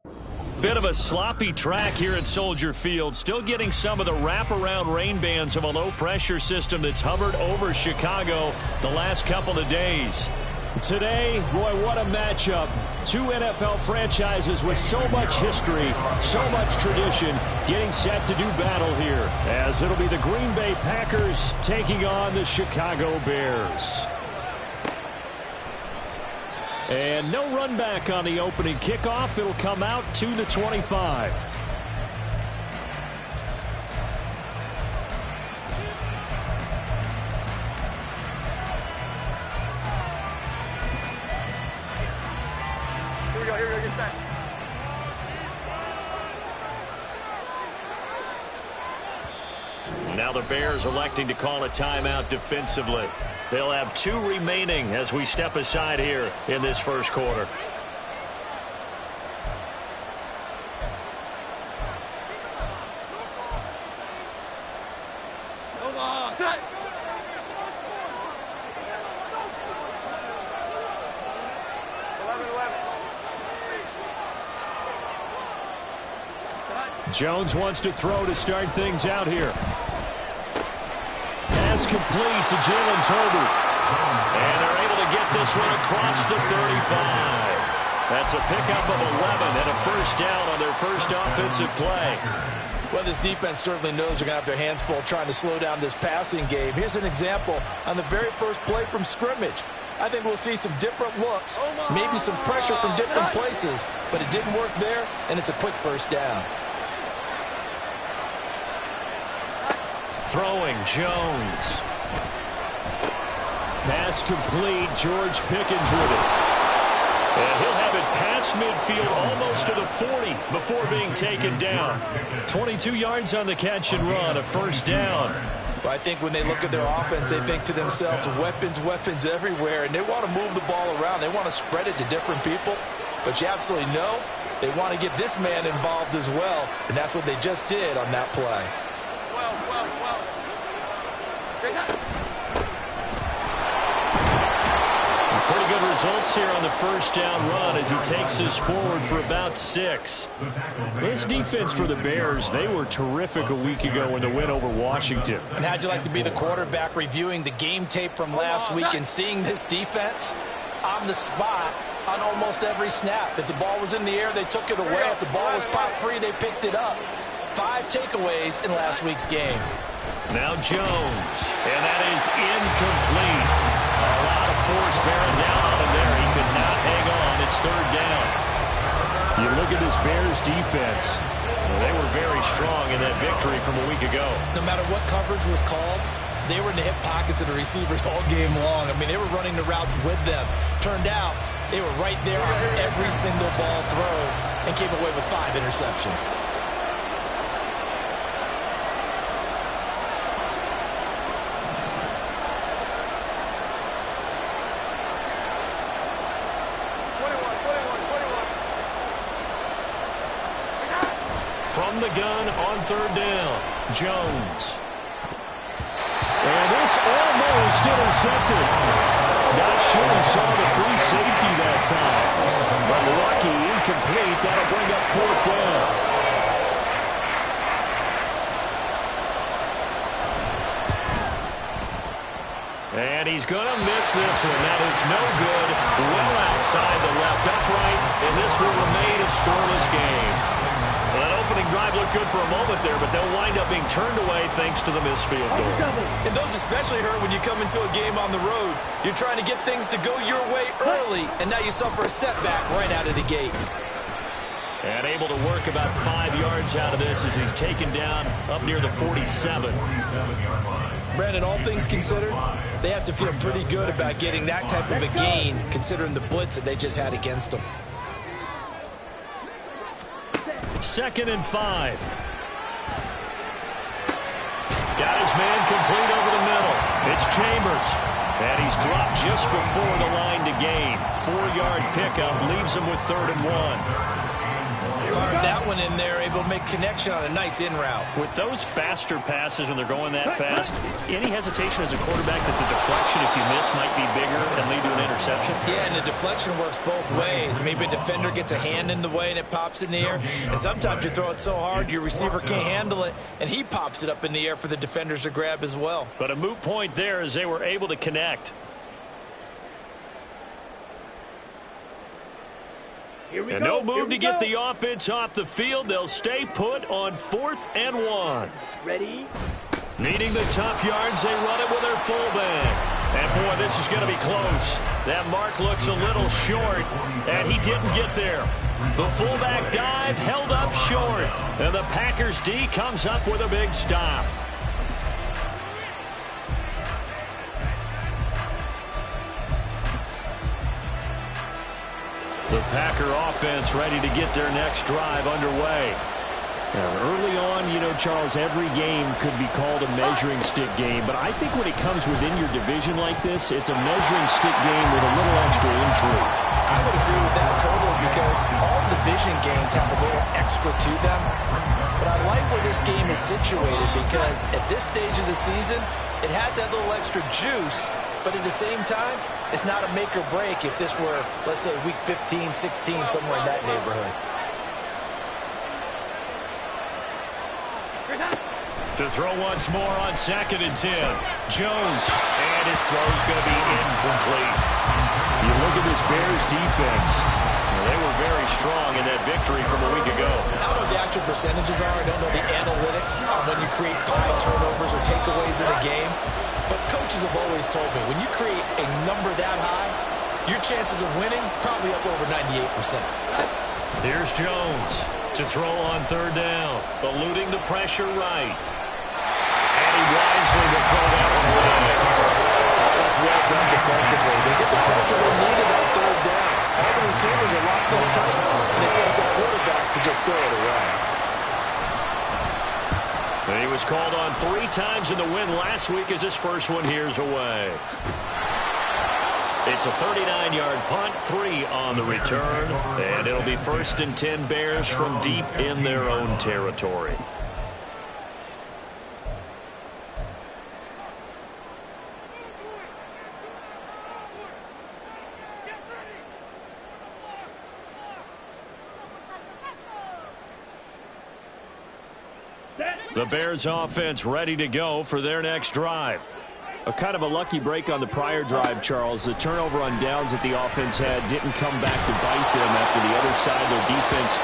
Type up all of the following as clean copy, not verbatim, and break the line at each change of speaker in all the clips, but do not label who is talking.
Bit of a sloppy track here at Soldier Field. Still getting some of the wraparound rain bands of a low-pressure system that's hovered over Chicago the last couple of days.
Today, boy, what a matchup. Two NFL franchises with so much history, so much tradition, getting set to do battle here, as it'll be the Green Bay Packers taking on the Chicago Bears. And no run back on the opening kickoff. It'll come out to the 25.
Here we go, get set.
Now the Bears electing to call a timeout defensively. They'll have 2 remaining as we step aside here in this first quarter.
Set.
Jones wants to throw to start things out here. Pass complete to Jalen Tolbert.
And they're able to get this one across the 35. That's a pickup of 11 and a first down on their first offensive play.
Well, this defense certainly knows they're going to have their hands full trying to slow down this passing game. Here's an example on the very first play from scrimmage. I think we'll see some different looks, maybe some pressure from different places, but it didn't work there, and it's a quick first down.
Throwing Jones.
Pass complete. George Pickens with it.
And he'll have it past midfield almost to the 40 before being taken down. 22 yards on the catch and run, a first down.
Well, I think when they look at their offense, they think to themselves, weapons, weapons everywhere, and they want to move the ball around. They want to spread it to different people, but you absolutely know they want to get this man involved as well, and that's what they just did on that play.
Pretty good results here on the first down run as he takes us forward for about 6.
This defense for the Bears, they were terrific a week ago in the win over Washington.
And how'd you like to be the quarterback reviewing the game tape from last week and seeing this defense on the spot on almost every snap? If the ball was in the air, they took it away. If the ball was popped free, they picked it up. 5 takeaways in last week's game.
Now Jones, and that is incomplete. A lot of force bearing down on him there. He could not hang on. It's third down.
You look at this Bears defense.
Well, they were very strong in that victory from a week ago.
No matter what coverage was called, they were in the hip pockets of the receivers all game long. I mean, they were running the routes with them. Turned out they were right there on every single ball throw and came away with 5 interceptions.
From the gun on third down, Jones.
And this almost intercepted. Not sure he saw the free safety that time. But lucky, incomplete. That'll bring up fourth down.
And he's going to miss this one. That is no good. Well outside the left upright. And this will remain a scoreless game. Well, that opening drive looked good for a moment there, but they'll wind up being turned away thanks to the missed field goal.
And those especially hurt when you come into a game on the road. You're trying to get things to go your way early, and now you suffer a setback right out of the gate.
And able to work about 5 yards out of this as he's taken down up near the 47.
Brandon, all things considered, they have to feel pretty good about getting that type of a gain, considering the blitz that they just had against them.
2nd and 5. Got his man complete over the middle. It's Chambers. And he's dropped just before the line to gain. 4-yard pickup leaves him with 3rd and 1.
Fired that one in there, able to make connection on a nice in route.
With those faster passes, when they're going that fast, any hesitation as a quarterback that the deflection, if you miss, might be bigger and lead to an interception?
Yeah, and the deflection works both ways. Maybe a defender gets a hand in the way and it pops in the air. And sometimes you throw it so hard your receiver can't handle it, and he pops it up in the air for the defenders to grab as well.
But a moot point there as they were able to connect. And no move to get the offense off the field. They'll stay put on 4th and 1.
Ready?
Needing the tough yards, they run it with their fullback. And, boy, this is going to be close. That mark looks a little short, and he didn't get there. The fullback dive held up short, and the Packers D comes up with a big stop. The Packer offense ready to get their next drive underway. Now, early on, you know, Charles, every game could be called a measuring stick game. But I think when it comes within your division like this, it's a measuring stick game with a little extra intrigue.
I would agree with that totally because all division games have a little extra to them. But I like where this game is situated because at this stage of the season, it has that little extra juice. But at the same time, it's not a make or break if this were, let's say, week 15, 16, somewhere in that neighborhood.
To throw once more on 2nd and 10. Jones, and his throw's going to be incomplete. You look at this Bears defense. They were very strong in that victory from a week ago.
I don't know what the actual percentages are. I don't know the analytics on when you create 5 turnovers or takeaways in a game. But coaches have always told me, when you create a number that high, your chances of winning probably up over 98%.
Here's Jones to throw on 3rd down, eluding the pressure right. And he wisely will throw that one away.
That's well done defensively. They get the pressure they needed on 3rd down. All the receivers are locked up tight, and they force that quarterback to just throw it away.
He was called on 3 times in the win last week as his first one here's away. It's a 39-yard punt, 3 on the return, and it'll be 1st and 10 Bears from deep in their own territory. The Bears offense ready to go for their next drive. A kind of a lucky break on the prior drive, Charles. The turnover on downs that the offense had didn't come back to bite them after the other side. Their defense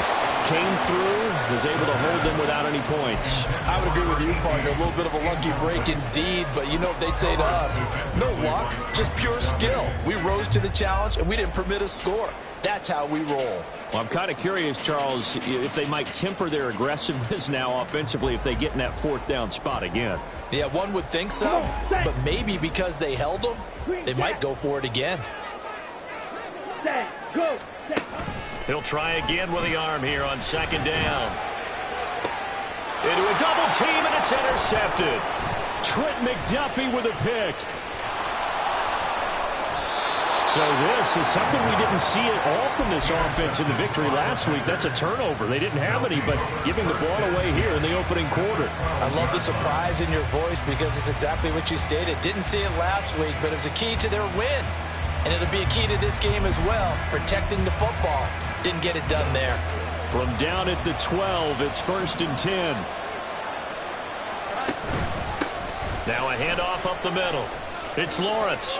came through, was able to hold them without any points.
I would agree with you, partner. A little bit of a lucky break indeed, but you know what they'd say to us? No luck, just pure skill. We rose to the challenge, and we didn't permit a score. That's how we roll.
Well, I'm kind of curious, Charles, if they might temper their aggressiveness now offensively if they get in that 4th down spot again.
Yeah, one would think so, but maybe because they held them, they might go for it again.
He'll try again with the arm here on 2nd down. Into a double team, and it's intercepted. Trent McDuffie with a pick. So this is something we didn't see at all from this offense in the victory last week. That's a turnover. They didn't have any, but giving the ball away here in the opening quarter.
I love the surprise in your voice because it's exactly what you stated. Didn't see it last week, but it's a key to their win. And it'll be a key to this game as well, protecting the football. Didn't get it done there.
From down at the 12, it's 1st and 10. Now a handoff up the middle. It's Lawrence.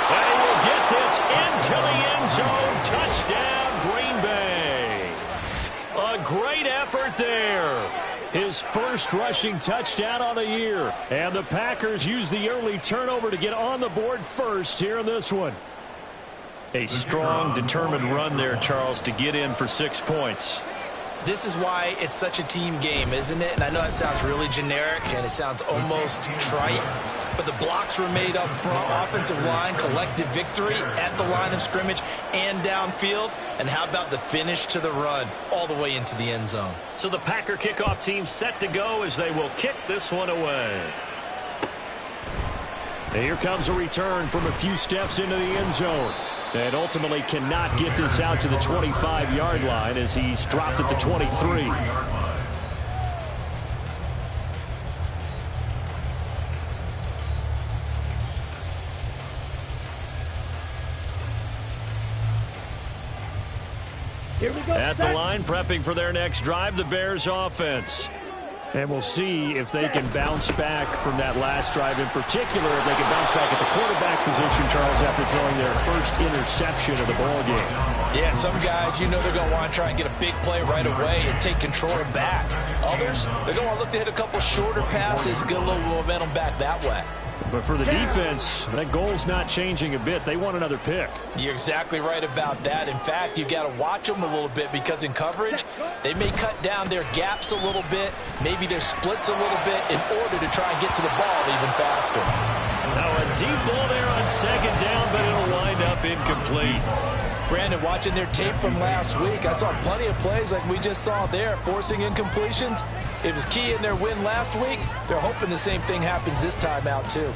And he will get this into the end zone. Touchdown, Green Bay. A great effort there. His first rushing touchdown on the year. And the Packers use the early turnover to get on the board first here in this one. A strong, determined run there, Charles, to get in for 6 points.
This is why it's such a team game, isn't it? And I know that sounds really generic and it sounds almost trite, but the blocks were made up front, offensive line, collective victory at the line of scrimmage and downfield. And how about the finish to the run all the way into the end zone?
So the Packer kickoff team set to go as they will kick this one away. And here comes a return from a few steps into the end zone. And ultimately cannot get this out to the 25-yard line as he's dropped at the 23. At the line, prepping for their next drive, the Bears offense. And we'll see if they can bounce back from that last drive, in particular, if they can bounce back at the quarterback position, Charles, after throwing their first interception of the ball game.
Yeah, and some guys, you know they're going to want to try and get a big play right away and take control back. Others, they're going to want to look to hit a couple shorter passes, get a little momentum back that way.
But for the defense, that goal's not changing a bit. They want another pick.
You're exactly right about that. In fact, you've got to watch them a little bit because in coverage, they may cut down their gaps a little bit, maybe their splits a little bit in order to try and get to the ball even faster.
Now a deep ball there on second down, but it'll wind up incomplete.
Brandon, watching their tape from last week, I saw plenty of plays like we just saw there, forcing incompletions. It was key in their win last week. They're hoping the same thing happens this time out, too.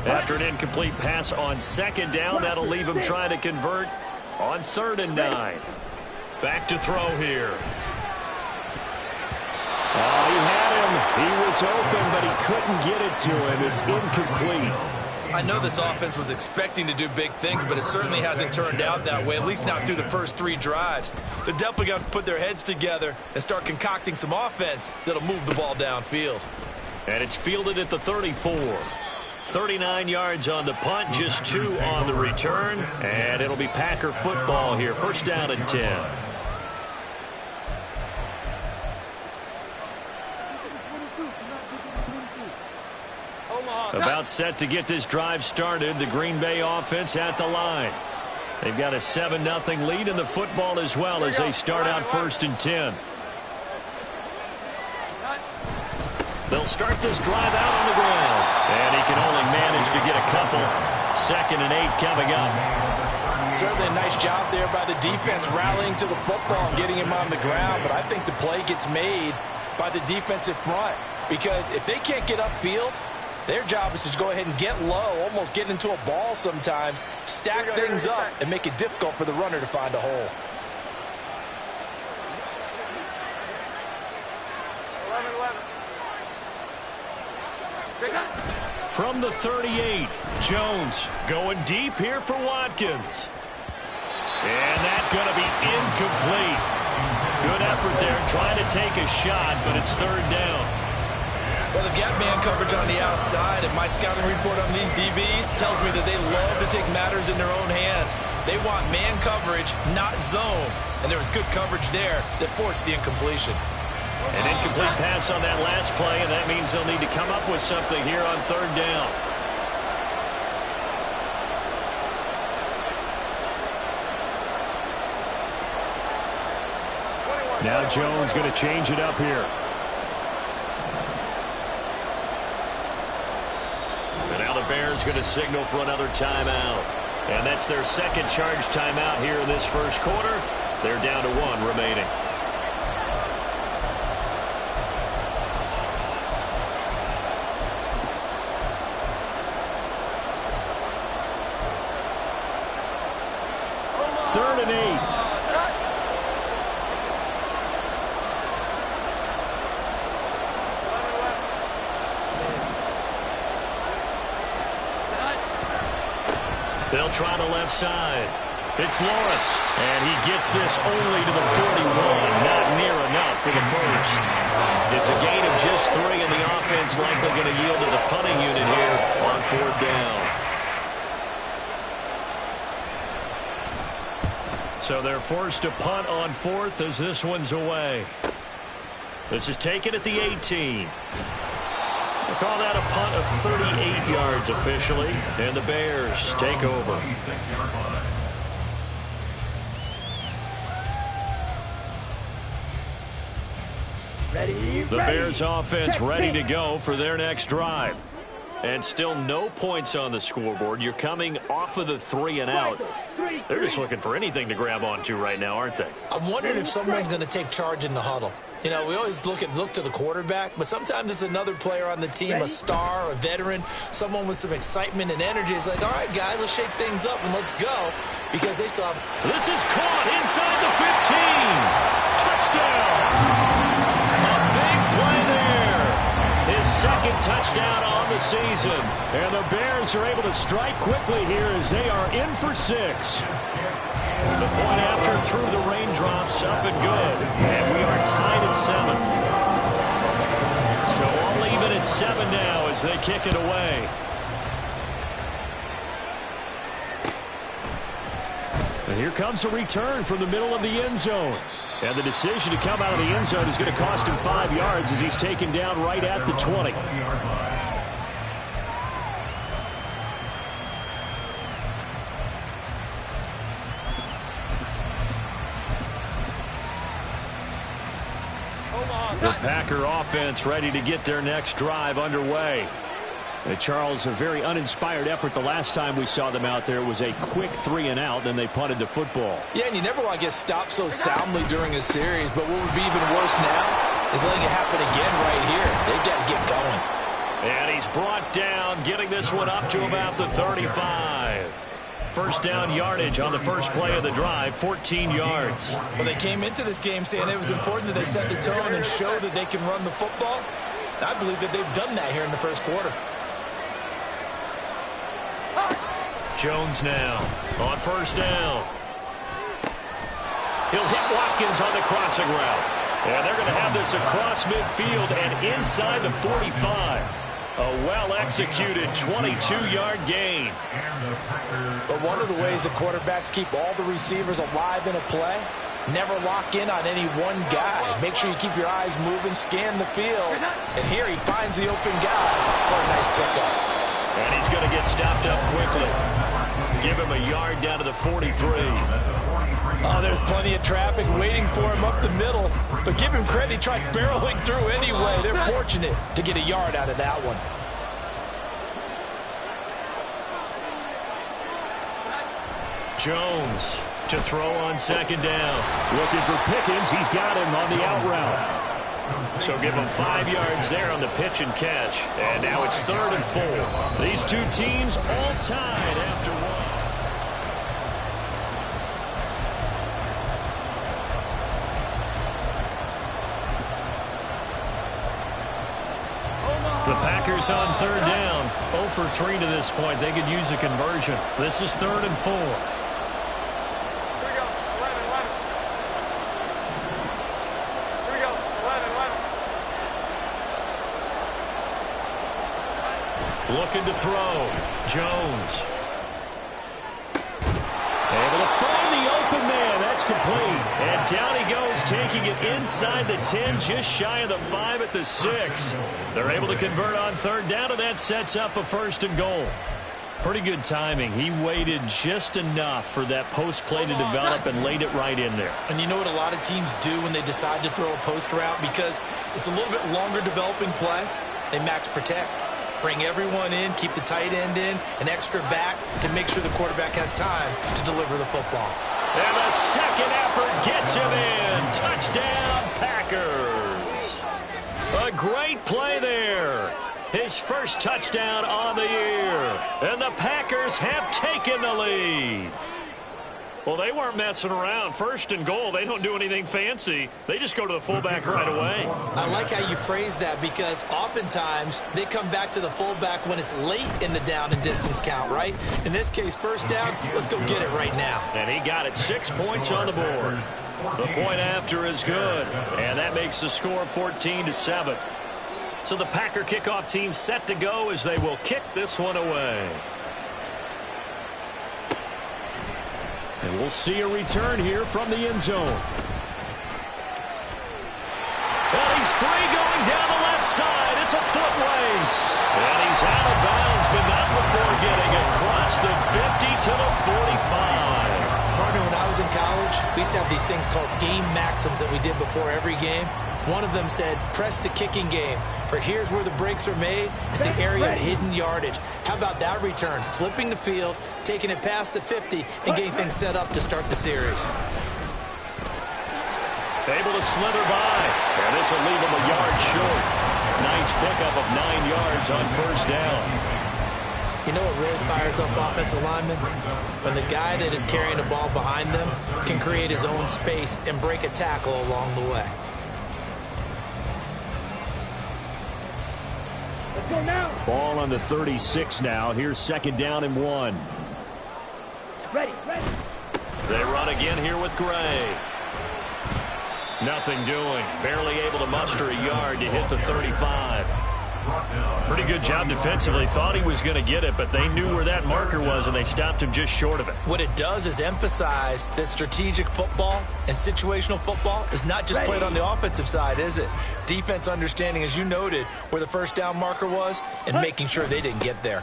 After an incomplete pass on second down, that'll leave him trying to convert on 3rd and 9. Back to throw here.
Oh, he had him. He was open, but he couldn't get it to him. It's incomplete.
I know this offense was expecting to do big things, but it certainly hasn't turned out that way, at least not through the first 3 drives. They're definitely going to put their heads together and start concocting some offense that'll move the ball downfield.
And it's fielded at the 34. 39 yards on the punt, just 2 on the return. And it'll be Packer football here. 1st down and 10. About set to get this drive started. The Green Bay offense at the line. They've got a 7-0 lead in the football as well as they start out 1st and 10. They'll start this drive out on the ground. And he can only manage to get a couple. 2nd and 8 coming up.
Certainly a nice job there by the defense rallying to the football and getting him on the ground. But I think the play gets made by the defensive front. Because if they can't get upfield, their job is to go ahead and get low, almost get into a ball sometimes, stack things up, and make it difficult for the runner to find a hole.
11-11.
From the 38, Jones going deep here for Watkins. And that's going to be incomplete. Good effort there, trying to take a shot, but it's 3rd down.
Well, they've got man coverage on the outside, and my scouting report on these DBs tells me that they love to take matters in their own hands. They want man coverage, not zone. And there was good coverage there that forced the incompletion.
An incomplete pass on that last play, and that means they'll need to come up with something here on 3rd down.
Now Jones going to change it up here.
Bears going to signal for another timeout. And that's their 2nd charge timeout here in this 1st quarter. They're down to 1 remaining.
Third and 8.
They'll try the left side. It's Lawrence, and he gets this only to the 41. Not near enough for the first. It's a gain of just 3, and the offense likely going to yield to the punting unit here on 4th down. So they're forced to punt on 4th as this one's away. This is taken at the 18. They call that a punt of 38 yards officially, and the Bears take over. The Bears offense ready to go for their next drive. And still no points on the scoreboard. You're coming off of the 3 and out. They're just looking for anything to grab onto right now, aren't they?
I'm wondering if someone's going to take charge in the huddle. You know, we always look to the quarterback, but sometimes it's another player on the team, a star, a veteran, someone with some excitement and energy. It's like, all right, guys, let's shake things up and let's go, because they still have...
This is caught inside the 15. Touchdown. A big play there. His second touchdown on the season. And the Bears are able to strike quickly here as they are in for 6. The point after through the raindrops, up and good. And we are tied at 7. So all even at 7 now as they kick it away. And here comes a return from the middle of the end zone. And the decision to come out of the end zone is going to cost him 5 yards as he's taken down right at the 20. The Packer offense ready to get their next drive underway. And Charles, a very uninspired effort the last time we saw them out there. It was a quick 3 and out, then they punted the football.
Yeah, and you never want to get stopped so soundly during a series, but what would be even worse now is letting it happen again right here. They've got to get going.
And he's brought down, getting this one up to about the 35. First down yardage on the first play of the drive, 14 yards.
Well, they came into this game saying it was important that they set the tone and show that they can run the football. And I believe that they've done that here in the first quarter.
Jones now on first down. He'll hit Watkins on the crossing route. And they're going to have this across midfield and inside the 45. A well-executed 22-yard gain.
But one of the ways that quarterbacks keep all the receivers alive in a play, never lock in on any one guy. Make sure you keep your eyes moving, scan the field. And here he finds the open guy for a nice pickup.
And he's going to get stopped up quickly. Give him a yard down to the 43.
Oh, there's plenty of traffic waiting for him up the middle. But give him credit, he tried barreling through anyway. They're fortunate to get a yard out of that one.
Jones to throw on second down. Looking for Pickens. He's got him on the out route. So give him 5 yards there on the pitch and catch. And now it's 3rd and 4. These two teams all tied after one. The Packers on 3rd down. 0 for 3 to this point. They could use a conversion. This is 3rd and 4.
Here we go. 11, 11. Here we go. 11, 11.
Looking to throw. Jones. Able to find the open man. That's complete. And down he goes, taking it inside the 10, just shy of the 5 at the 6. They're able to convert on 3rd down, and that sets up a 1st and goal. Pretty good timing. He waited just enough for that post play to develop and laid it right in there.
And you know what a lot of teams do when they decide to throw a post route? Because it's a little bit longer developing play, they max protect. Bring everyone in, keep the tight end in, an extra back to make sure the quarterback has time to deliver the football.
And the second effort gets him in. Touchdown, Packers. A great play there. His first touchdown on the year. And the Packers have taken the lead. Well, they weren't messing around. 1st and goal, they don't do anything fancy. They just go to the fullback right away.
I like how you phrase that, because oftentimes they come back to the fullback when it's late in the down and distance count, right? In this case, 1st down, let's go get it right now.
And he got it. 6 points on the board. The point after is good. And that makes the score 14-7. So the Packer kickoff team set to go as they will kick this one away. And we'll see a return here from the end zone. And he's free going down the left side. It's a foot race. And he's out of bounds, but not before getting across the 50 to the 45.
Partner, when I was in college, we used to have these things called game maxims that we did before every game. One of them said, press the kicking game, for here's where the breaks are made. It's the area of hidden yardage. How about that return? Flipping the field, taking it past the 50, and getting things set up to start the series.
Able to slither by. And this will leave him a yard short. Nice pickup of 9 yards on first down.
You know what really fires up offensive linemen? When the guy that is carrying the ball behind them can create his own space and break a tackle along the way.
Let's go now.
Ball on the 36 now. Here's 2nd down and 1.
Ready.
They run again here with Gray. Nothing doing. Barely able to muster a yard to hit the 35. Pretty good job defensively. Thought he was going to get it, but they knew where that marker was, and they stopped him just short of it.
What it does is emphasize that strategic football and situational football is not just played on the offensive side, is it? Defense understanding, as you noted, where the first down marker was and making sure they didn't get there.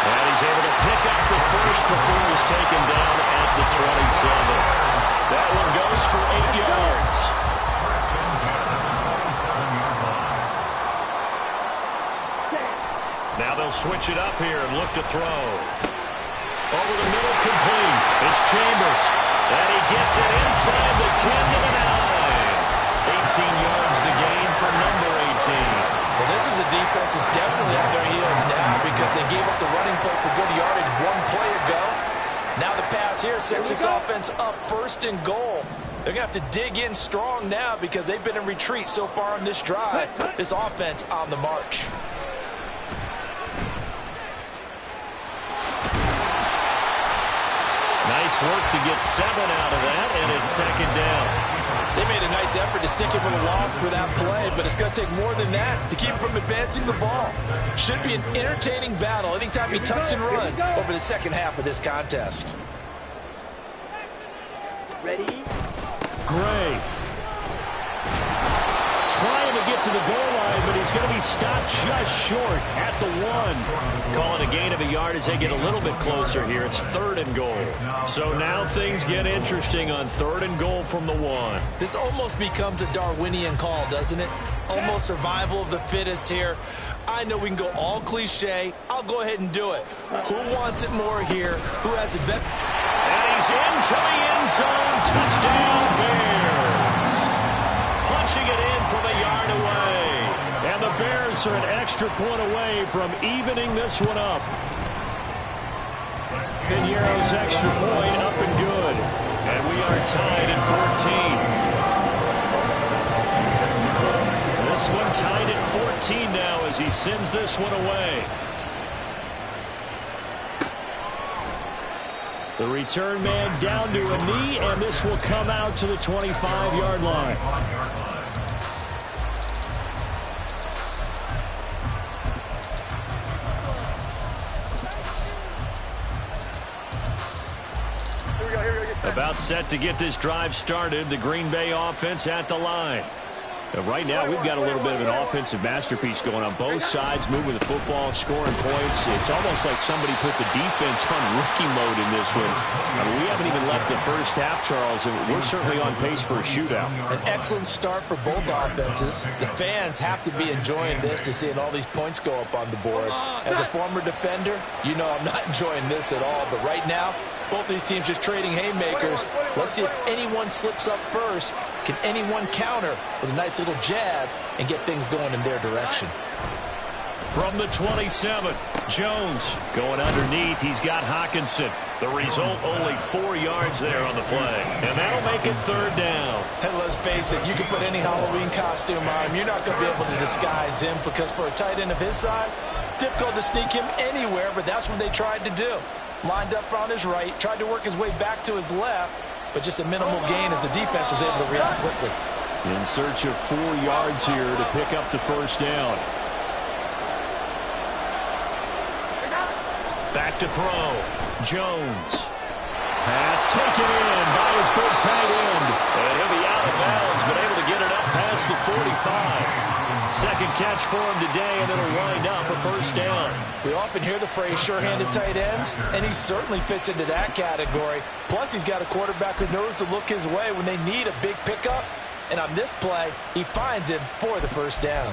And he's able to pick up the first before he's taken down at the 27. That one goes for 8 yards. Now they'll switch it up here and look to throw. Over the middle, complete. It's Chambers. And he gets it inside the 10 to the 9. 18 yards the gain for number 18.
Well, this is a defense that's definitely on their heels now because they gave up the running play for good yardage 1 play ago. Now the pass here sets this offense up 1st and goal. They're going to have to dig in strong now because they've been in retreat so far on this drive. This offense on the march.
Nice work to get 7 out of that, and it's 2nd down.
They made a nice effort to stick him with a loss for that play, but it's going to take more than that to keep him from advancing the ball. Should be an entertaining battle anytime he tucks and runs over the second half of this contest.
Ready.
Gray. Trying to get to the goal line, but he's going to be stopped just short at the 1.
Call it a gain of a yard as they get a little bit closer here. It's 3rd and goal. So now things get interesting on 3rd and goal from the 1.
This almost becomes a Darwinian call, doesn't it? Almost survival of the fittest here. I know we can go all cliche. I'll go ahead and do it. Who wants it more here? Who has it better?
And he's into the end zone. Touchdown, Bears. Punching it in from a yard away.
And the Bears are an extra point away from evening this one up. Piñeiro's extra point up and good.
And we are tied at 14. This one tied at 14 now as he sends this one away.
The return man down to a knee, and this will come out to the 25-yard line. About set to get this drive started. The Green Bay offense at the line. Right now, we've got a little bit of an offensive masterpiece going on both sides, moving the football, scoring points. It's almost like somebody put the defense on rookie mode in this one. I mean, we haven't even left the first half, Charles, and we're certainly on pace for a shootout.
An excellent start for both offenses. The fans have to be enjoying this to seeing all these points go up on the board. As a former defender, you know I'm not enjoying this at all. But right now, both these teams just trading haymakers. Let's see if anyone slips up first. Can anyone counter with a nice little jab and get things going in their direction?
From the 27, Jones going underneath. He's got Hawkinson. The result, only 4 yards there on the play. And that'll make it 3rd down.
And let's face it, you can put any Halloween costume on him. You're not going to be able to disguise him because for a tight end of his size, difficult to sneak him anywhere, but that's what they tried to do. Lined up on his right, tried to work his way back to his left, but just a minimal gain as the defense was able to react quickly.
In search of 4 yards here to pick up the first down.
Back to throw. Jones.
Pass taken in by his big tight end.
And he'll be out of bounds, but able to get it up past the 45. Second catch for him today, and it'll wind up a first down.
We often hear the phrase sure-handed tight ends, and he certainly fits into that category. Plus, he's got a quarterback who knows to look his way when they need a big pickup. And on this play, he finds him for the first down.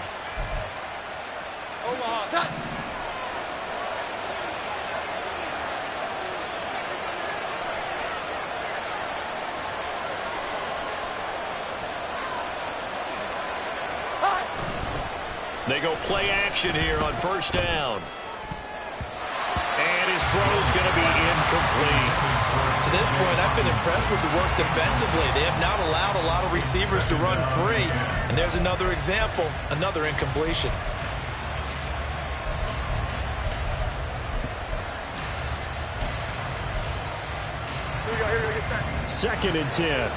They go play action here on first down. And his throw's going to be incomplete.
To this point, I've been impressed with the work defensively. They have not allowed a lot of receivers to run free. And there's another example, another incompletion.
Here we go, get set.
2nd and 10.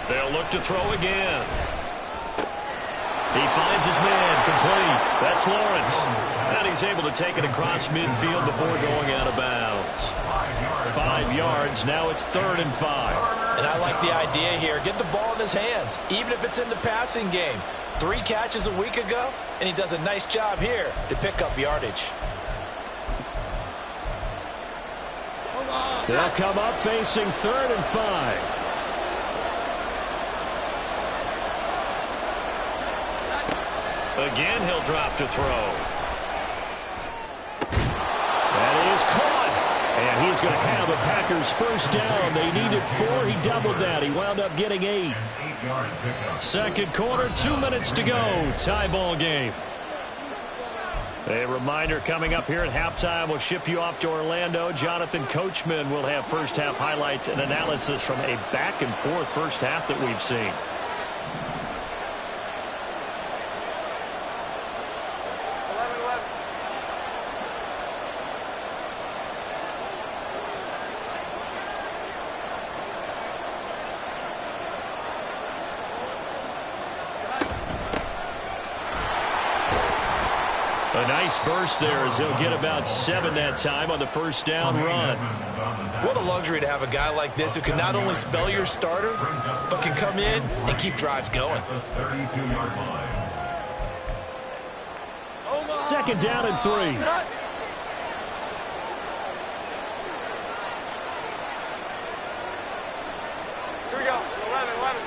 They'll look to throw again. He finds his man, complete. That's Lawrence. And he's able to take it across midfield before going out of bounds. 5 yards, now it's 3rd and 5.
And I like the idea here. Get the ball in his hands, even if it's in the passing game. 3 catches a week ago, and he does a nice job here to pick up yardage.
They'll come up facing 3rd and 5.
Again, he'll drop to throw.
That is caught. And he's going to have the Packers first down. They needed 4. He doubled that. He wound up getting 8. 2nd quarter, 2 minutes to go. Tie ball game. A reminder coming up here at halftime. We'll ship you off to Orlando. Jonathan Coachman will have first half highlights and analysis from a back and forth first half that we've seen. A nice burst there as he'll get about 7 that time on the first down run.
What a luxury to have a guy like this who can not only spell your starter, but can come in and keep drives going.
2nd down and 3.
Here we go, 11.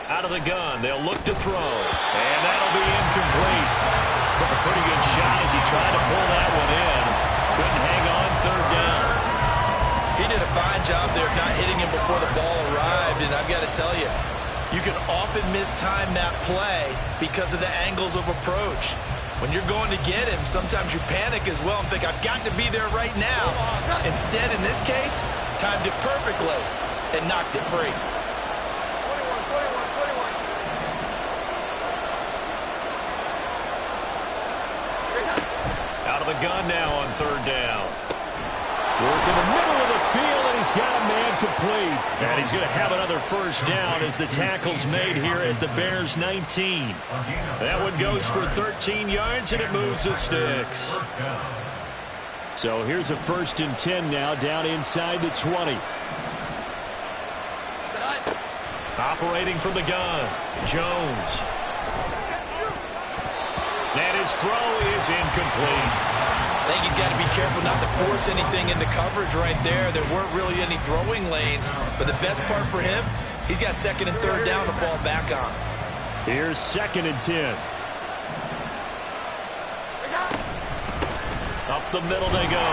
Out of the gun, they'll look to throw. And that'll be incomplete. Took a pretty good shot as he tried to pull that one in. Couldn't hang on 3rd down.
He did a fine job there of not hitting him before the ball arrived, and I've got to tell you, you can often mistime that play because of the angles of approach. When you're going to get him, sometimes you panic as well and think, I've got to be there right now. Instead, in this case, timed it perfectly and knocked it free.
Out of the gun now on 3rd down.
Work in the middle of the field, and he's got a man complete.
And he's going to have another first down as the tackle's made here at the Bears 19. That one goes for 13 yards, and it moves the sticks.
So here's a 1st and 10 now, down inside the 20.
Operating from the gun, Jones. And his throw is incomplete.
I think he's got to be careful not to force anything into coverage right there. There weren't really any throwing lanes, but the best part for him, he's got 2nd and 3rd down to fall back on.
Here's 2nd and 10.
Up the middle they go.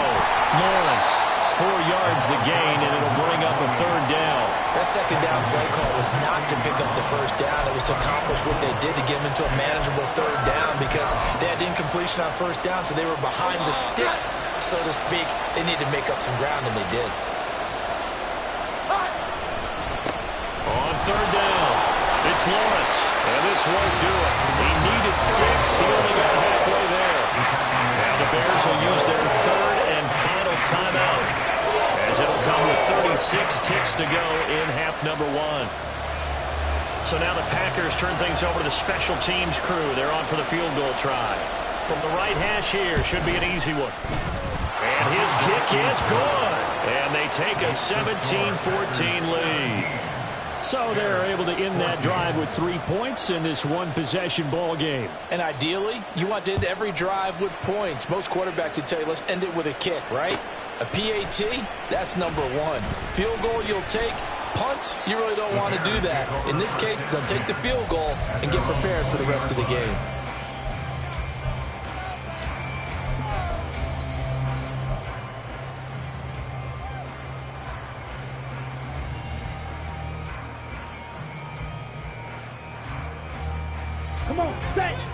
Lawrence, 4 yards the gain, and it'll bring up a 3rd down.
That 2nd down play call was not to pick up the first down. It was to accomplish what they did to get them into a manageable 3rd down because they had incompletion on first down, so they were behind the sticks, so to speak. They needed to make up some ground, and they did.
On 3rd down, it's Lawrence, and this won't do it. He needed 6. He only got halfway there. Now the Bears will use their 3rd and final timeout, as it'll come with 36 ticks to go in half number 1. So now the Packers turn things over to the special teams crew. They're on for the field goal try. From the right hash here, should be an easy one. And his kick is good. And they take a 17-14 lead.
So they're able to end that drive with 3 points in this one-possession ball game.
And ideally, you want to end every drive with points. Most quarterbacks would tell you, let's end it with a kick, right? A PAT, that's number 1. Field goal you'll take. Punts, you really don't want to do that. In this case, they'll take the field goal and get prepared for the rest of the game.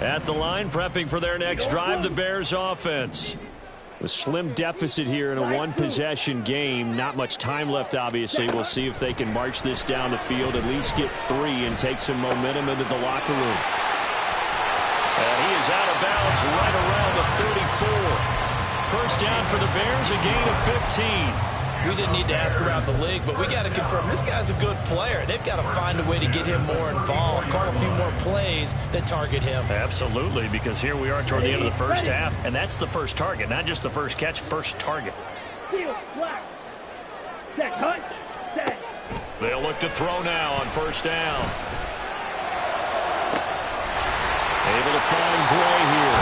At the line, prepping for their next drive, the Bears offense. A slim deficit here in a one-possession game. Not much time left, obviously. We'll see if they can march this down the field, at least get 3, and take some momentum into the locker room.
And he is out of bounds right around the 34. First down for the Bears, a gain of 15.
We didn't need to ask around the league, but we got to confirm this guy's a good player. They've got to find a way to get him more involved, call a few more plays that target him.
Absolutely, because here we are toward the end of the first half, and that's the first target, not just the first catch, first target. They'll look to throw now on first down. Able to find Gray here.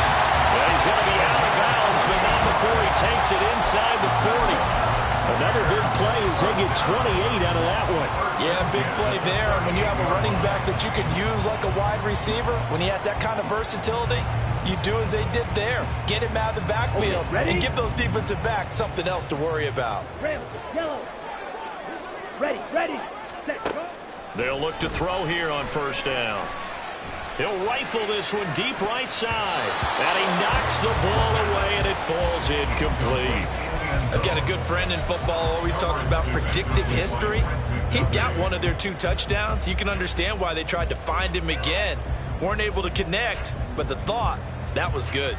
Well, he's going to be out of bounds, but not before he takes it inside the 40.
Another big play as they get 28 out of that one.
Yeah, big play there. And when you have a running back that you can use like a wide receiver, when he has that kind of versatility, you do as they did there. Get him out of the backfield and give those defensive backs something else to worry about.
Ready, set, go.
They'll look to throw here on first down. He'll rifle this one deep right side. And he knocks the ball away, and it falls incomplete.
I've got a good friend in football, always talks about predictive history. He's got one of their 2 touchdowns. You can understand why they tried to find him again. Weren't able to connect, but the thought, that was good.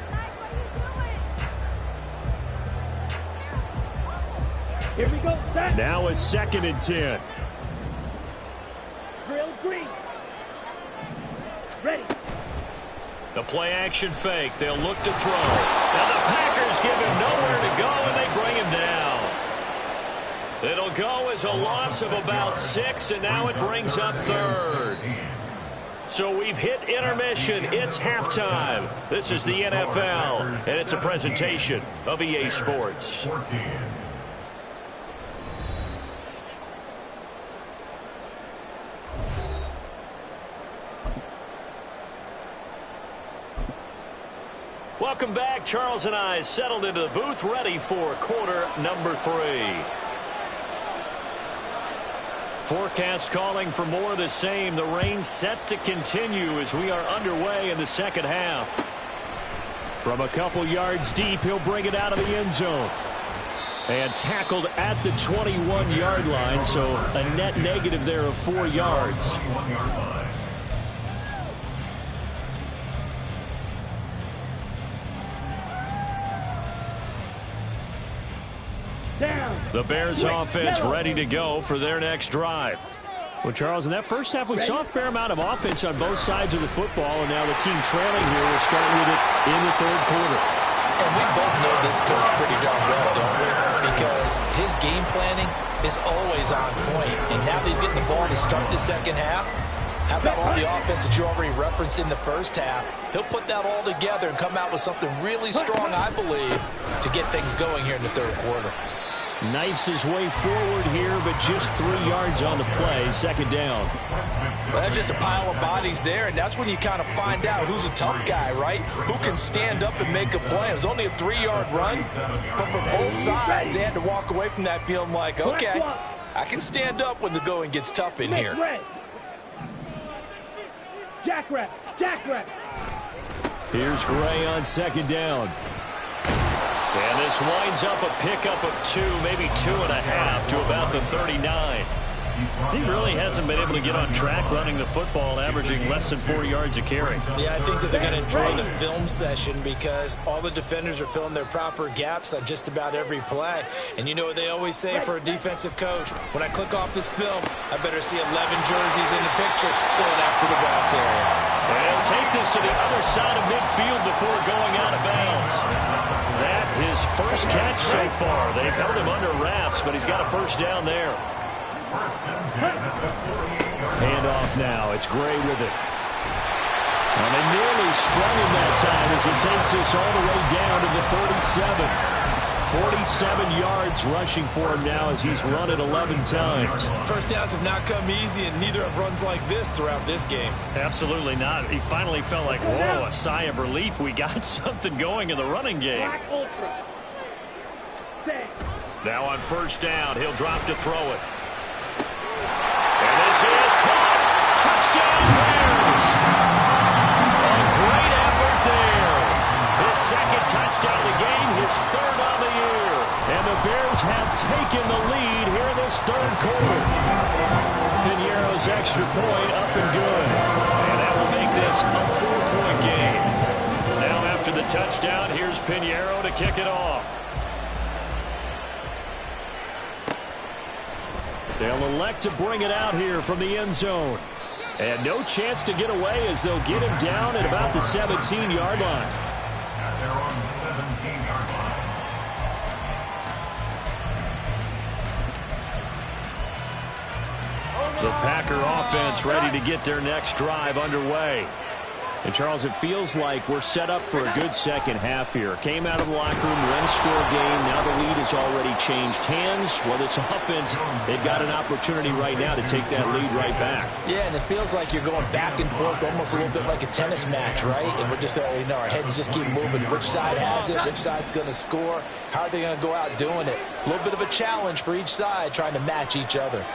Here we go, set.
Now a 2nd and 10.
Drill green. Ready.
The play-action fake. They'll look to throw. Now the Packers give him nowhere to go, and they bring him down. It'll go as a loss of about 6, and now it brings up 3rd. So we've hit intermission. It's halftime. This is the NFL, and it's a presentation of EA Sports. Welcome back. Charles and I settled into the booth, ready for quarter number 3. Forecast calling for more of the same. The rain set to continue as we are underway in the second half.
From a couple yards deep, he'll bring it out of the end zone. And tackled at the 21-yard line, so a net negative there of 4 yards. The Bears offense ready to go for their next drive. Well, Charles, in that first half, we saw a fair amount of offense on both sides of the football, and now the team trailing here will start with it in the 3rd quarter.
And we both know this coach pretty darn well, don't we? Because his game planning is always on point. And now that he's getting the ball to start the second half, how about all the offense that you already referenced in the first half? He'll put that all together and come out with something really strong, I believe, to get things going here in the 3rd quarter.
Knifes his way forward here, but just 3 yards on the play. 2nd down.
Well, that's just a pile of bodies there, and that's when you kind of find out who's a tough guy, right? Who can stand up and make a play. It was only a 3-yard run, but for both sides, they had to walk away from that feeling like, okay, I can stand up when the going gets tough in here.
Jackrabbit.
Here's Gray on 2nd down. And this winds up a pickup of 2, maybe 2.5 to about the 39. He really hasn't been able to get on track running the football, averaging less than 4 yards a carry.
Yeah, I think that they're going to enjoy the film session because all the defenders are filling their proper gaps on just about every play. And you know what they always say for a defensive coach? When I click off this film, I better see 11 jerseys in the picture going after the ball carrier.
And he'll take this to the other side of midfield before going out of bounds. That his first catch so far. They've held him under wraps, but he's got a first down there.
Hand off now. It's Gray with it. And they nearly sprung him that time as he takes this all the way down to the 37. 47 yards rushing for him now as he's run it 11 times.
First downs have not come easy, and neither have runs like this throughout this game.
Absolutely not. He finally felt like, whoa, a sigh of relief. We got something going in the running game. Now on first down, he'll drop to throw it. And this is caught. Touchdown Bears. A great
second touchdown of the game, his third on the year. And the Bears have taken the lead here in this third quarter. Piñeiro's extra point up and good. And that will make this a 4-point game. Now after the touchdown, here's Piñeiro to kick it off. They'll elect to bring it out here from the end zone. And no chance to get away as they'll get him down at about the 17-yard line.
They're on the 17-yard line.
The Packer offense ready to get their next drive underway. And, Charles, it feels like we're set up for a good second half here. Came out of the locker room, one-score game. Now the lead has already changed hands. Well, this offense, they've got an opportunity right now to take that lead right back.
Yeah, and it feels like you're going back and forth, almost a little bit like a tennis match, right? And we're just, our heads just keep moving. Which side has it? Which side's going to score? How are they going to go out doing it? A little bit of a challenge for each side, trying to match each other.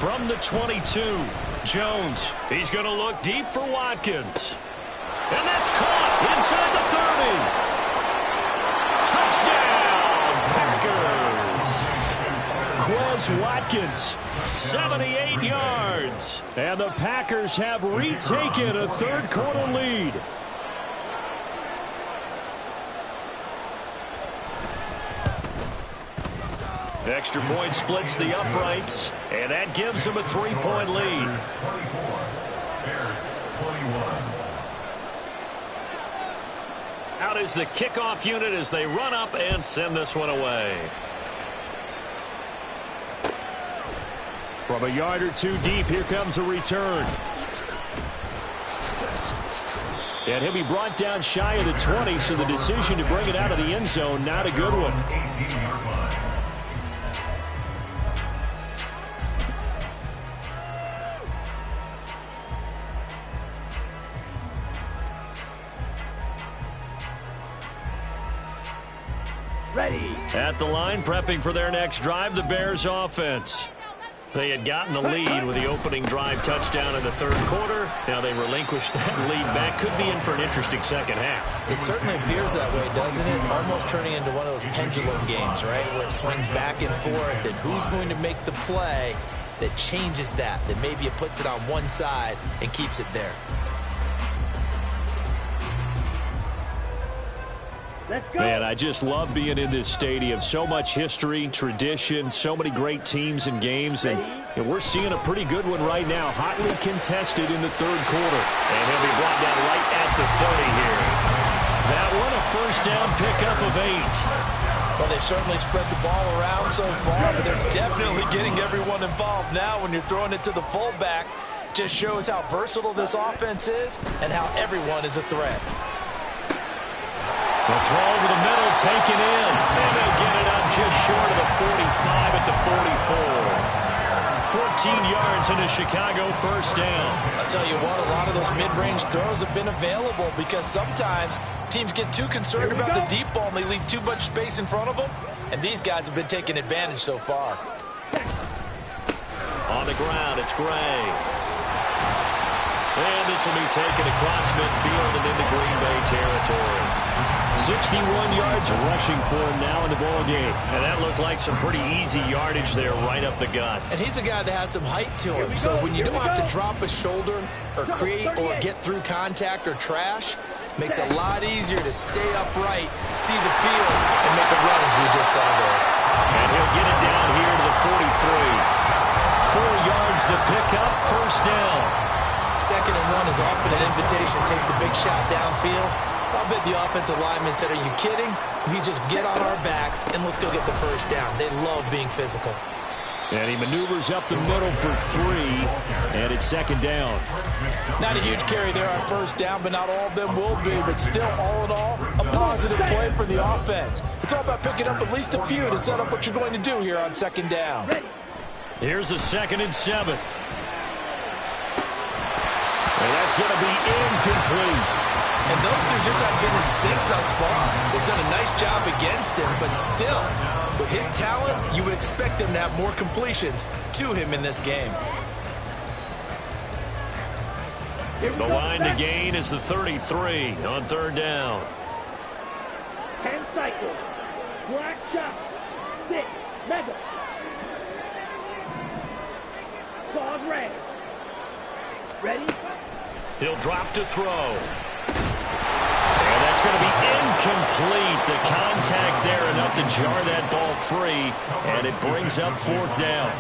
From the 22, Jones. He's going to look deep for Watkins. And that's caught inside the 30. Touchdown, Packers. Quez Watkins, 78 yards. And the Packers have retaken a third-quarter lead. Extra point splits the uprights, and that gives them a 3-point lead. Out is the kickoff unit as they run up and send this one away. From a yard or two deep, here comes a return. And he'll be brought down shy of the 20, so the decision to bring it out of the end zone, not a good one.
Ready.
At the line, prepping for their next drive, the Bears offense. They had gotten the lead with the opening drive touchdown in the third quarter. Now they relinquished that lead back. Could be in for an interesting second half.
It certainly appears that way, doesn't it? Almost turning into one of those pendulum games, right? Where it swings back and forth, and who's going to make the play that changes that maybe it puts it on one side and keeps it there.
Man, I just love being in this stadium. So much history, tradition, so many great teams and games, and we're seeing a pretty good one right now. Hotly contested in the third quarter. And he'll be brought down right at the 30 here. That one, a first down pickup of 8.
Well, they've certainly spread the ball around so far, but they're definitely getting everyone involved now when you're throwing it to the fullback. Just shows how versatile this offense is and how everyone is a threat.
The throw over the middle, taken in. And they'll get it up just short of the 45 at the 44. 14 yards in a Chicago first down.
I'll tell you what, a lot of those mid-range throws have been available because sometimes teams get too concerned about the deep ball and they leave too much space in front of them. And these guys have been taking advantage so far.
On the ground, it's Gray. And this will be taken across midfield and into Green Bay territory. 61 yards rushing for him now in the ball game. And that looked like some pretty easy yardage there right up the gut.
And he's a guy that has some height to him. So when you don't have to drop a shoulder or create or get through contact or trash, makes it a lot easier to stay upright, see the field, and make a run as we just saw there.
And he'll get it down here to the 43. 4 yards the pickup, first down.
2nd and 1 is often an invitation to take the big shot downfield. I'll bet the offensive lineman said, are you kidding? We just get on our backs and let's go get the first down. They love being physical.
And he maneuvers up the middle for 3, and it's 2nd down.
Not a huge carry there on first down, but not all of them will be. But still, all in all, a positive play for the offense. It's all about picking up at least a few to set up what you're going to do here on 2nd down.
Here's a 2nd and 7. And that's going to be incomplete.
And those two just haven't been in sync thus far. They've done a nice job against him, but still, with his talent, you would expect them to have more completions to him in this game.
The line to gain is the 33 on third down.
10 cycles. Black shot. 6. Mega. Pause red. Ready?
He'll drop to throw. And that's going to be incomplete. The contact there enough to jar that ball free, and it brings up fourth down.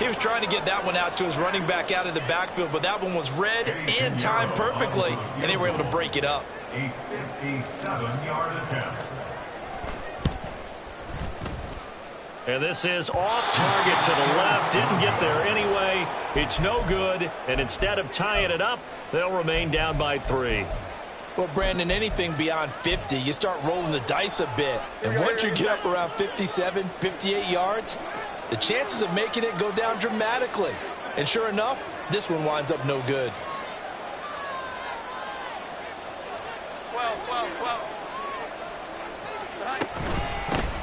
He was trying to get that one out to his running back out of the backfield, but that one was read and timed perfectly, and they were able to break it up.
57-yard attempt.
And this is off target to the left. Didn't get there anyway. It's no good. And instead of tying it up, they'll remain down by 3.
Well, Brandon, anything beyond 50, you start rolling the dice a bit. And once you get up around 57, 58 yards, the chances of making it go down dramatically. And sure enough, this one winds up no good.
12.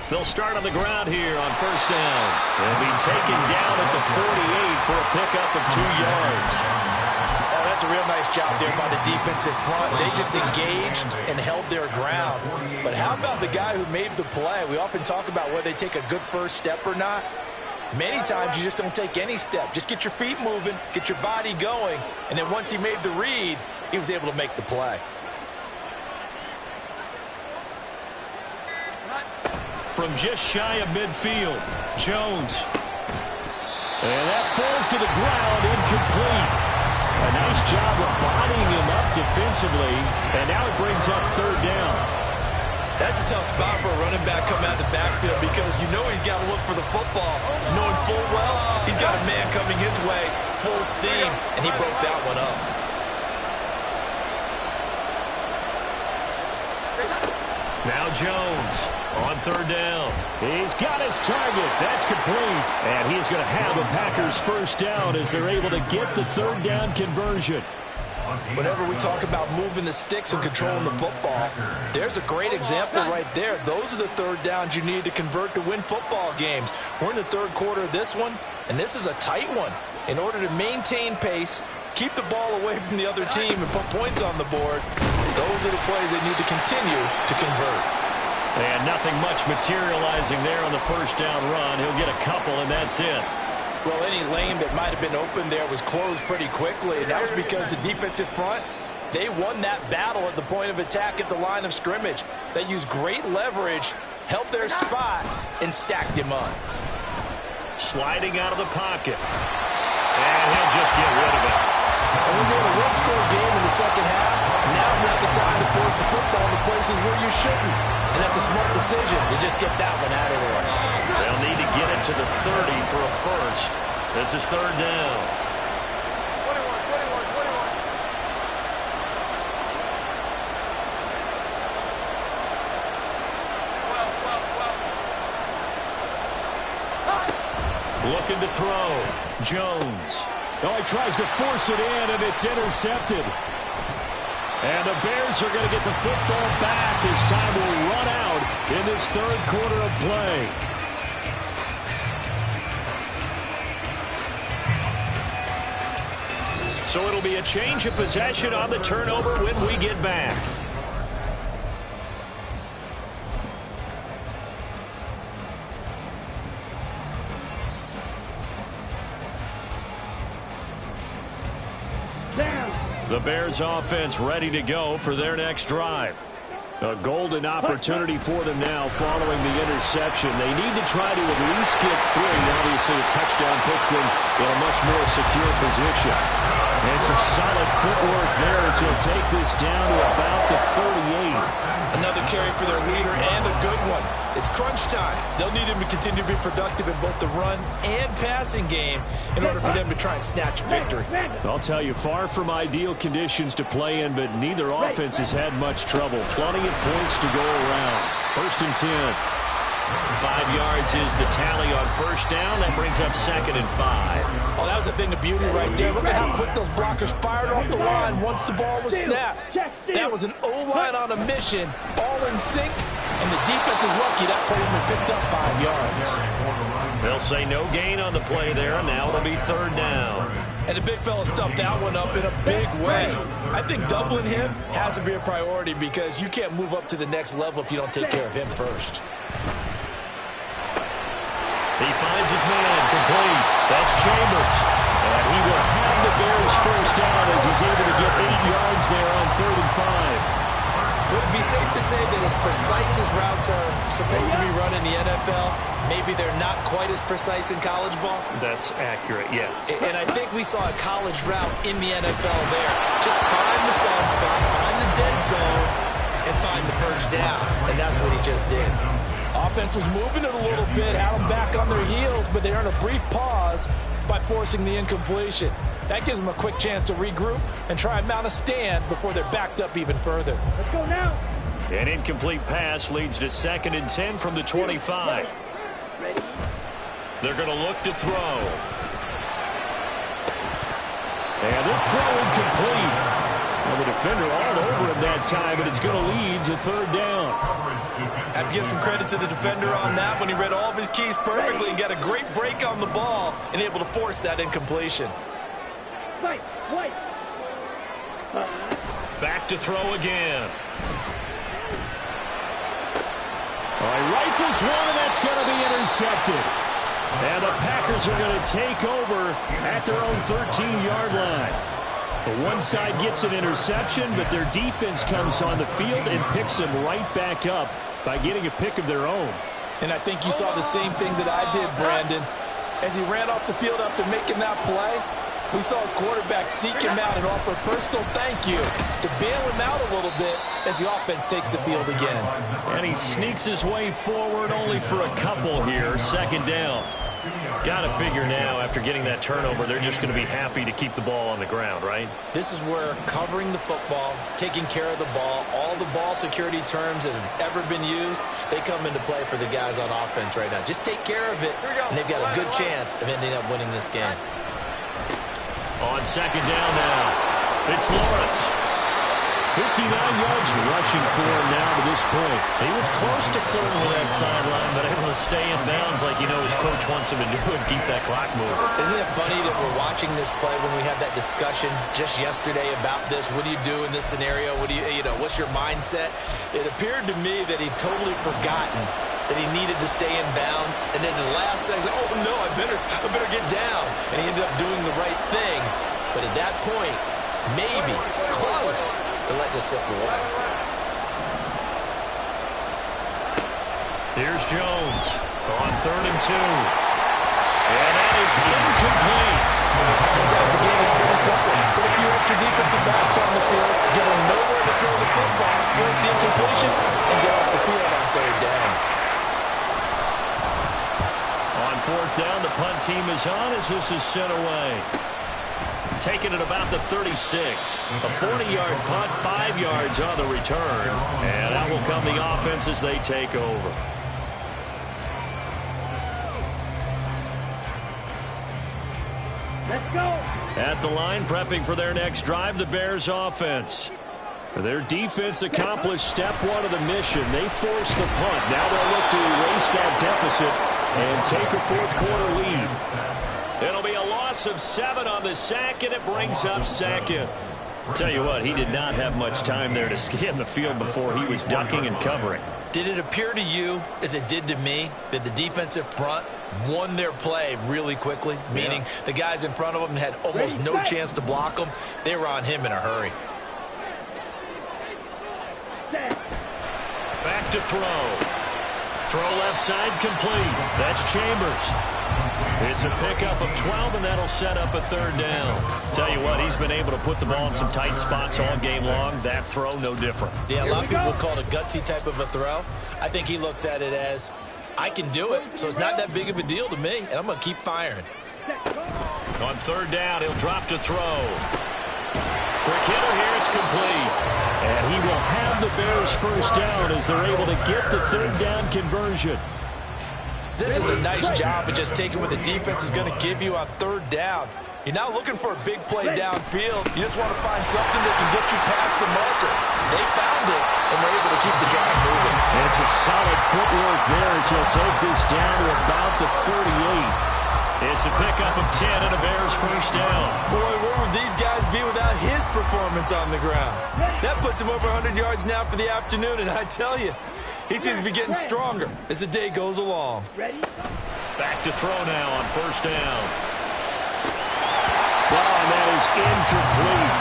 They'll start on the ground here on first down. They'll be taken down at the 48 for a pickup of 2 yards.
Oh, that's a real nice job there by the defensive front. They just engaged and held their ground. But how about the guy who made the play? We often talk about whether they take a good first step or not. Many times you just don't take any step. Just get your feet moving, get your body going, and then once he made the read, he was able to make the play.
From just shy of midfield, Jones. And that falls to the ground, incomplete. A nice job of bodying him up defensively, and now it brings up third down.
That's a tough spot for a running back coming out of the backfield because you know he's got to look for the football, knowing full well he's got a man coming his way, full steam, and he broke that one up.
Now Jones on third down. He's got his target. That's complete. And he's going to have a Packers first down as they're able to get the third down conversion.
Whenever we talk about moving the sticks and controlling the football, there's a great example right there. Those are the third downs you need to convert to win football games. We're in the third quarter of this one, and this is a tight one. In order to maintain pace, keep the ball away from the other team, and put points on the board, those are the plays they need to continue to convert.
And nothing much materializing there on the first down run. He'll get a couple, and that's it.
Well, any lane that might have been open there was closed pretty quickly, and that was because the defensive front, they won that battle at the point of attack at the line of scrimmage. They used great leverage, held their spot, and stacked him up.
Sliding out of the pocket. And he'll just get rid of it.
And when you're in a one-score game in the second half, now's not the time to force the football into places where you shouldn't. And that's a smart decision to just get that one out of there.
They'll need to get it to the 30 for a first. This is third down.
12.
Looking to throw. Jones.
Oh, he tries to force it in, and it's intercepted. And the Bears are going to get the football back as time will run out in this third quarter of play.
So it'll be a change of possession on the turnover when we get back. The Bears offense ready to go for their next drive. A golden opportunity for them now following the interception. They need to try to at least get 3. Obviously, a touchdown puts them in a much more secure position. And some solid footwork there as he'll take this down to about the 38.
Another carry for their leader and a good one. It's crunch time. They'll need him to continue to be productive in both the run and passing game in order for them to try and snatch a victory.
I'll tell you, far from ideal conditions to play in, but neither offense has had much trouble. Plenty of points to go around. First and 10.
5 yards is the tally on first down. That brings up second and 5.
Oh, that was a thing of beauty right there. Look at how quick those blockers fired off the line once the ball was snapped. That was an O-line on a mission, all in sync, and the defense is lucky that play even picked up 5 yards.
They'll say no gain on the play there, and now it'll be third down.
And the big fella stuffed that one up in a big way. I think doubling him has to be a priority because you can't move up to the next level if you don't take care of him first.
He finds his man, complete. That's Chambers. And he will have the Bears first down as he's able to get 8 yards there on 3rd and 5.
Would it be safe to say that as precise as routes are supposed to be run in the NFL, maybe they're not quite as precise in college ball?
That's accurate, yeah.
And I think we saw a college route in the NFL there. Just find the soft spot, find the dead zone, and find the first down. And that's what he just did.
Offense was moving it a little bit, had them back on their heels, but they earned a brief pause by forcing the incompletion. That gives them a quick chance to regroup and try and mount a stand before they're backed up even further.
Let's go now.
An incomplete pass leads to 2nd and 10 from the 25.
Ready?
They're going to look to throw. And this throw incomplete. Well, the defender all over him that time, but it's going to lead to 3rd down.
I have to give some credit to the defender on that when he read all of his keys perfectly and got a great break on the ball and able to force that incompletion.
Fight.
Back to throw again. All right, rifles one, and that's going to be intercepted. And the Packers are going to take over at their own 13-yard line. The one side gets an interception, but their defense comes on the field and picks them right back up by getting a pick of their own.
And I think you saw the same thing that I did, Brandon. As he ran off the field after making that play, we saw his quarterback seek him out and offer a personal thank you to bail him out a little bit as the offense takes the field again.
And he sneaks his way forward only for a couple here. 2nd down. Got to figure now, after getting that turnover, they're just going to be happy to keep the ball on the ground, right?
This is where covering the football, taking care of the ball, all the ball security terms that have ever been used, they come into play for the guys on offense right now. Just take care of it, and they've got a good chance of ending up winning this game.
On 2nd down now, it's Lawrence. 59 yards rushing for him now to this point.
He was close to flirting with that sideline, but able to stay in bounds like you know his coach wants him to do and keep that clock moving.
Isn't it funny that we're watching this play when we had that discussion just yesterday about this? What do you do in this scenario? What do you know, what's your mindset? It appeared to me that he'd totally forgotten that he needed to stay in bounds, and then the last second, he's like, oh no, I better get down. And he ended up doing the right thing. But at that point, maybe close to let this slip away.
Here's Jones on 3rd and 2. And that is incomplete.
Sometimes the game is pretty simple. Put a few extra defensive backs on the field, give them nowhere to throw the football, force the incompletion, and get off the field on 3rd down.
On 4th down, the punt team is on as this is sent away. Taking it about the 36. A 40-yard punt, 5 yards on the return. And that will come the offense as they take over.
Let's go.
At the line, prepping for their next drive, the Bears offense. Their defense accomplished step 1 of the mission. They forced the punt. Now they'll look to erase that deficit and take a 4th quarter lead. It'll be a loss of 7 on the sack, and it brings up 2nd. Tell you what, he did not have much time there to scan the field before he was ducking and covering.
Did it appear to you, as it did to me, that the defensive front won their play really quickly? Meaning the guys in front of them had almost no chance to block them. They were on him in a hurry.
Back to throw. Throw left side complete. That's Chambers. It's a pickup of 12, and that'll set up a 3rd down. Tell you what, he's been able to put the ball in some tight spots all game long. That throw, no different.
Yeah, a lot of people call it a gutsy type of a throw. I think he looks at it as, I can do it, so it's not that big of a deal to me, and I'm going to keep firing.
On 3rd down, he'll drop to throw. Quick hitter here, it's complete. And he will have the Bears first down as they're able to get the 3rd down conversion.
This is a nice job of just taking what the defense is going to give you on 3rd down. You're not looking for a big play downfield. You just want to find something that can get you past the marker. They found it, and they're able to keep the drive moving.
And it's a solid footwork there as he'll take this down to about the 38. It's a pickup of 10 and a Bears first down.
Boy, where would these guys be without his performance on the ground? That puts him over 100 yards now for the afternoon, and I tell you, he seems to be getting stronger as the day goes along.
Ready?
Back to throw now on first down. Well, and that is incomplete.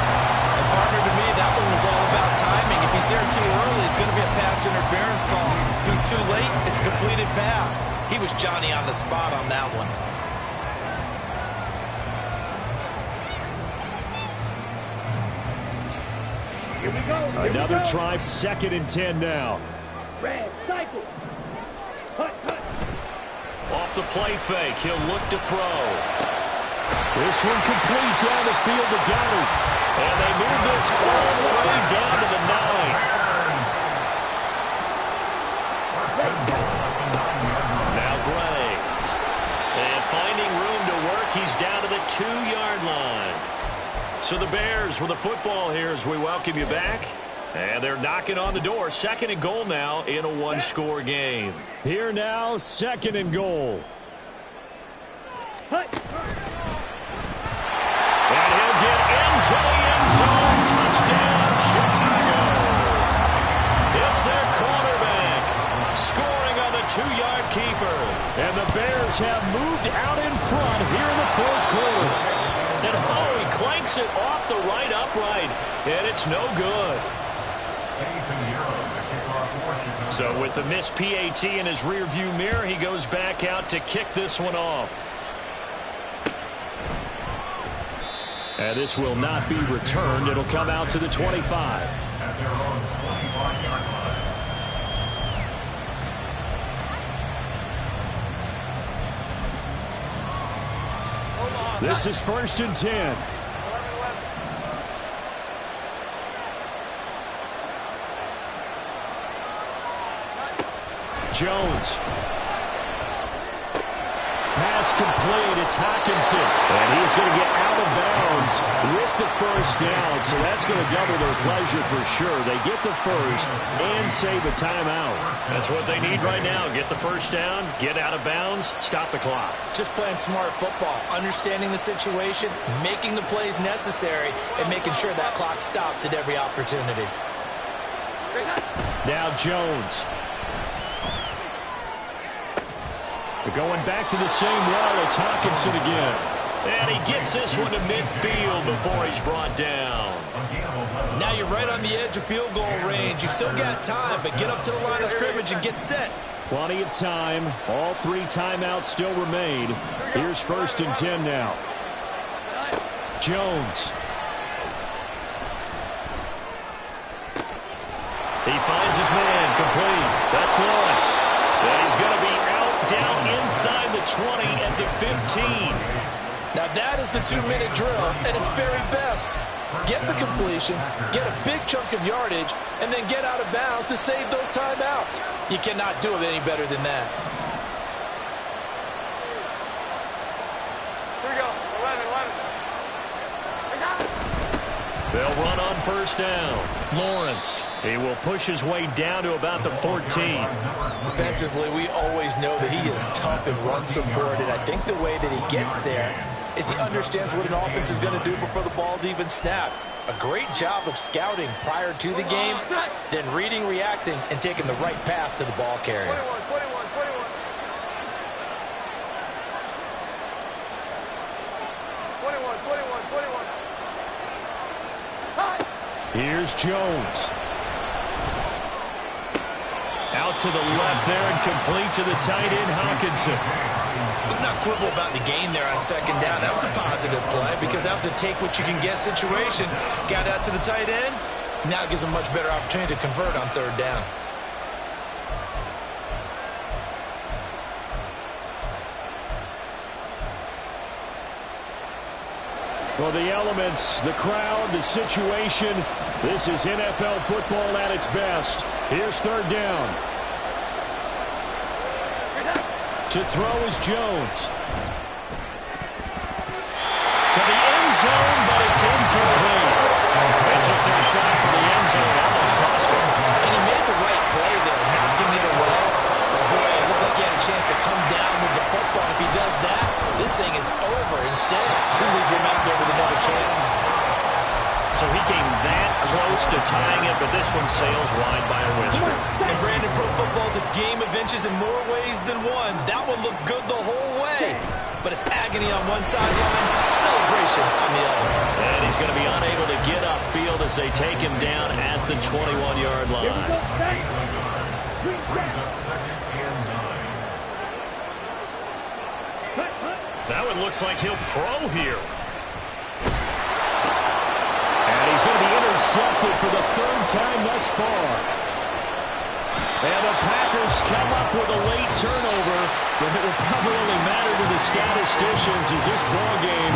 And partner, to me, that one was all about timing. If he's there too early, it's going to be a pass interference call. If he's too late, it's a completed pass. He was Johnny on the spot on that one.
Here we go.
Another try, 2nd and 10 now.
Red, cycle. Cut.
Off the play fake, he'll look to throw. This one complete down the field to Goddard. And they move this all the way down to the 9. Now Gray. And finding room to work, he's down to the 2-yard line. So the Bears with the football here as we welcome you back. And they're knocking on the door. 2nd and goal now in a 1-score game. Here now, 2nd and goal.
Cut.
And he'll get into the end zone. Touchdown, Chicago. It's their quarterback scoring on the 2-yard keeper. And the Bears have moved out in front here in the 4th quarter. And Howie clanks it off the right upright. And it's no good. So with the missed PAT in his rearview mirror, he goes back out to kick this one off. And this will not be returned. It'll come out to the 25.
At their own 25-yard line.
This is 1st and 10. Jones. Pass complete. It's Hockenson. And he's going to get out of bounds with the first down. So that's going to double their pleasure for sure. They get the first and save a timeout. That's what they need right now. Get the first down, get out of bounds, stop the clock.
Just playing smart football, understanding the situation, making the plays necessary, and making sure that clock stops at every opportunity.
Now Jones. Going back to the same well, it's Hockenson again. And he gets this one to midfield before he's brought down.
Now you're right on the edge of field goal range. You've still got time, but get up to the line of scrimmage and get set.
Plenty of time. All 3 timeouts still remain. Here's 1st and 10 now. Jones. He finds his man complete. That's Lawrence. And he's going to be out down inside the 20 at the 15.
Now that is the 2-minute drill at its very best. Get the completion, get a big chunk of yardage, and then get out of bounds to save those timeouts. You cannot do it any better than that.
Here we go. 11.
They'll run on first down. Lawrence. He will push his way down to about the 14.
Defensively, we always know that he is tough and run supported. I think the way that he gets there is he understands what an offense is going to do before the ball's even snapped. A great job of scouting prior to the game, then reading, reacting, and taking the right path to the ball carrier.
21.
Here's Jones. Out to the left there and complete to the tight end, Hockenson.
Let's not quibble about the gain there on 2nd down. That was a positive play because that was a take-what-you-can-get situation. Got out to the tight end. Now it gives them a much better opportunity to convert on 3rd down.
Well, the elements, the crowd, the situation, this is NFL football at its best. Here's 3rd down. To throw is Jones. To the end zone, but it's incomplete. They took their shot from the end zone. Almost cost him.
And he made the right play there, knocking it away. But boy, it looked like he had a chance to come down with the football. If he does that, this thing
tying it, but this one sails wide by a whisker.
And Brandon, pro football is a game of inches in more ways than one. That one looked good the whole way. But it's agony on one sideline, celebration on the other.
And he's going to be unable to get upfield as they take him down at the 21-yard line. That one looks like he'll throw here.
And he's going to be intercepted for the third time thus far. And the Packers come up with a late turnover, but it will probably only matter to the statisticians as this ball game